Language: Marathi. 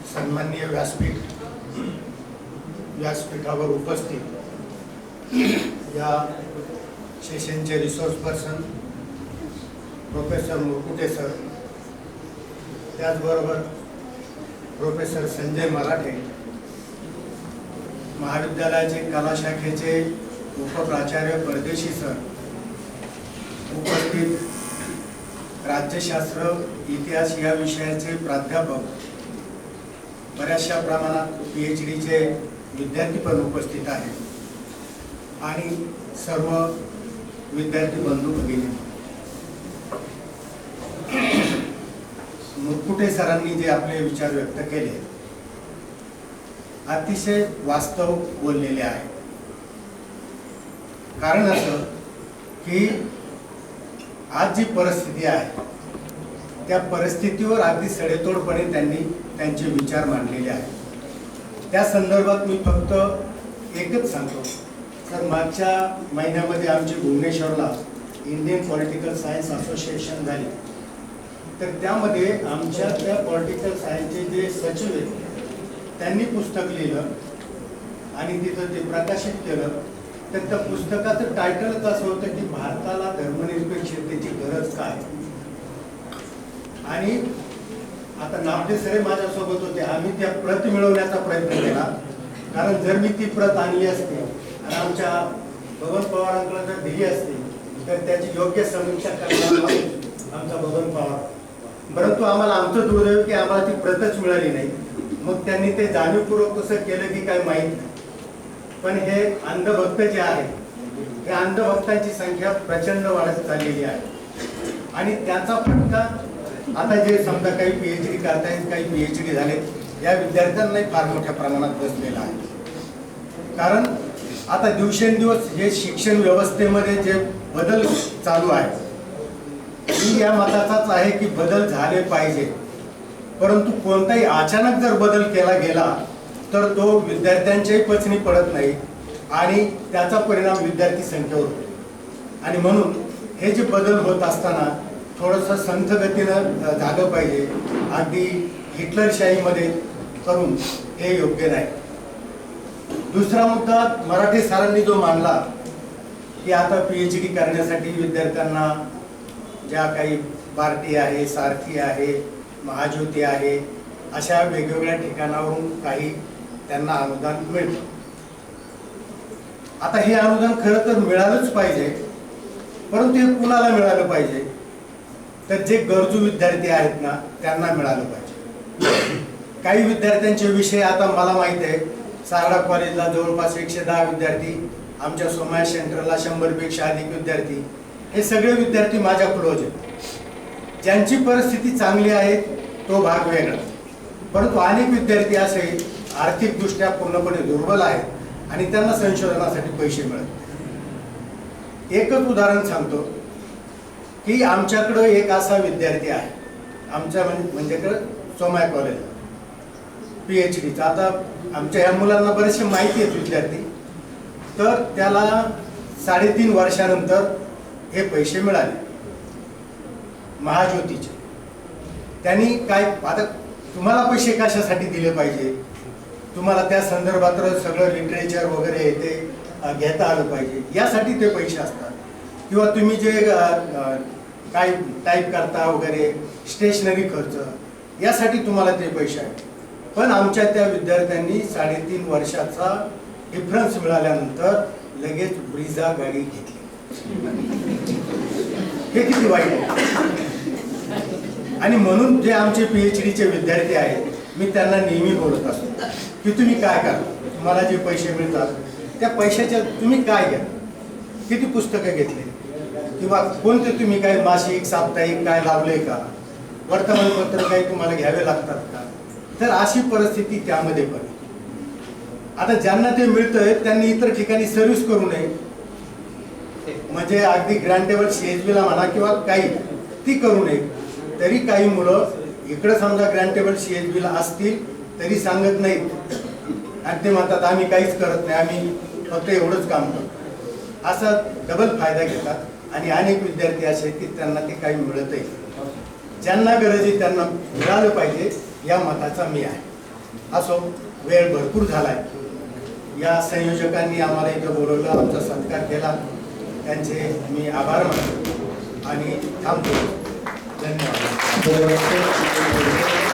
सन्माननीय व्यासपीठावर उपस्थित या सेशनचे resource person professor Murkute sir, त्याचबरोबर प्रोफेसर संजय मराठे, महाविद्यालयाचे कला शाखेचे उपप्राचार्य परदेशी सर, उपस्थित राज्यशास्त्र इतिहास या विषयाचे प्राध्यापक, बऱ्याचशा प्रमाणात PhDचे विद्यार्थी पण उपस्थित आहेत आणि सर्व विद्यार्थी बंधू भगिनी, मुरकुटे सरांनी जे आपले विचार व्यक्त केले अतिशय वास्तव बोललेले आहे। कारण असं की आज जी परिस्थिती आहे त्या परिस्थितीवर अगदी सडेतोडपणे त्यांनी त्यांचे विचार मांडलेले आहेत। त्या संदर्भात मी फक्त एकच सांगतो सर, मागच्या महिन्यामध्ये आमची भुवनेश्वरला इंडियन पॉलिटिकल सायन्स असोसिएशन झाली, तर त्यामध्ये आमच्या त्या पॉलिटिकल सायन्सचे जे सचिव आहेत त्यांनी पुस्तक लिहिलं आणि तिथं ते प्रकाशित केलं। तर त्या पुस्तकाचं टायटलच असं होतं की भारताला धर्मनिरपेक्षतेची गरज काय। आणि आता नामदे सर माझ्यासोबत होते, आम्ही त्या प्रत मिळवण्याचा प्रयत्न केला, कारण जर मी ती प्रत आणली असती आणि आमच्या बबन पवारांकडे जर दिली असती तर त्याची योग्य समीक्षा करणार आमचा बबन पवार, परंतु आम्हाला आमचं दुर्दैव की आम्हाला ती प्रतच मिळाली नाही। मग त्यांनी ते जाणीवपूर्वक कसं केलं की काय माहीत नाही, पण हे अंधभक्त जे आहेत हे अंधभक्तांची संख्या प्रचंड वाढत चाललेली आहे आणि त्याचा फटका आता जे समजा काही PhD करतायत, काही PhD झालेत या विद्यार्थ्यांनाही फार मोठ्या प्रमाणात बसलेला आहे। कारण आता दिवसेंदिवस हे शिक्षण व्यवस्थेमध्ये जे बदल चालू आहे, मी या मताचाच आहे की बदल झाले पाहिजे, परंतु कोणताही अचानक जर बदल केला गेला तर तो विद्यार्थ्यांच्याही पचनी पडत नाही आणि त्याचा परिणाम विद्यार्थी संख्येवर होतो। आणि म्हणून हे जे बदल होत असताना थोडंसं संथ गतीनं झालं पाहिजे, अगदी हिटलरशाहीमध्ये करून हे योग्य नाही। दुसरा मुद्दा मराठे सरांनी जो मांडला की आता PhD करण्यासाठी विद्यार्थ्यांना ज्या काही बार्टी आहे, सारथी आहे, महाज्योती आहे, अशा वेगवेगळ्या ठिकाणावरून काही त्यांना अनुदान मिळतं। आता हे अनुदान खरं तर मिळालंच पाहिजे, परंतु हे कुणाला मिळालं पाहिजे तर जे गरजू विद्यार्थी आहेत ना त्यांना मिळालं पाहिजे। काही विद्यार्थ्यांचे विषय आता मला माहित आहे, सारडा कॉलेजला जवळपास 110 विद्यार्थी, आमच्या सोमया सेंटरला 100 पेक्षा अधिक विद्यार्थी, हे सगळे विद्यार्थी माझ्या क्लोज आहेत। ज्यांची परिस्थिती चांगली आहे तो भाग वेगळा, परंतु अनेक विद्यार्थी असे आर्थिकदृष्ट्या पूर्णपणे दुर्बल आहेत आणि त्यांना संशोधनासाठी पैसे मिळत। एकच उदाहरण सांगतो की आमच्याकडं एक असा विद्यार्थी आहे, आमच्या म्हणजे सोमया कॉलेजला PhDचा। आता आमच्या ह्या मुलांना बरेचसे माहिती आहेत विद्यार्थी, तर त्याला 3.5 वर्षानंतर हे पैसे मिळाले महाज्योतीचे। त्यांनी काय, आता तुम्हाला पैसे कशासाठी दिले पाहिजे, तुम्हाला त्या संदर्भात सगळं लिटरेचर वगैरे ते घेता आलं पाहिजे, यासाठी ते पैसे असतात। किंवा तुम्ही जे काय टाईप करता वगैरे, स्टेशनरी खर्च, यासाठी तुम्हाला ते पैसे आहेत। पण आमच्या त्या विद्यार्थ्यांनी 3.5 वर्षाचा डिफरन्स मिळाल्यानंतर लगेच ब्रिझा गाडी घेतली। हे किती वाईट आहे। आणि म्हणून जे आमचे PhDचे विद्यार्थी आहेत मी त्यांना नेहमी बोलत असतो की तुम्ही काय करा, तुम्हाला जे पैसे मिळतात त्या पैशाच्या तुम्ही काय घ्या, किती पुस्तकं घेतली किंवा कोणते तुम्ही काय मासिक साप्ताहिक काय लावले का, वर्तमानपत्र काही तुम्हाला घ्यावे लागतात का, तर अशी परिस्थिती त्यामध्ये पण। आता ज्यांना ते मिळतंय त्यांनी इतर ठिकाणी सर्व्हिस करू नये, म्हणजे अगदी ग्रँटेबल CHBला म्हणा किंवा काही ती करू नये। तरी काही मुलं इकडे समजा ग्रँटेबल CHBला असतील तरी सांगत नाहीत आणि ते म्हणतात आम्ही काहीच करत नाही, आम्ही फक्त एवढंच काम करतो, असा डबल फायदा घेतात। आणि अनेक विद्यार्थी असे की त्यांना ते काही मिळतही, ज्यांना गरज आहे त्यांना मिळालं पाहिजे या मताचा मी आहे। असो, वेळ भरपूर झालाय. या संयोजकांनी आम्हाला इथं बोलवलं, आमचा सत्कार केला, त्यांचे मी आभार मानतो आणि थांबतो. धन्यवाद.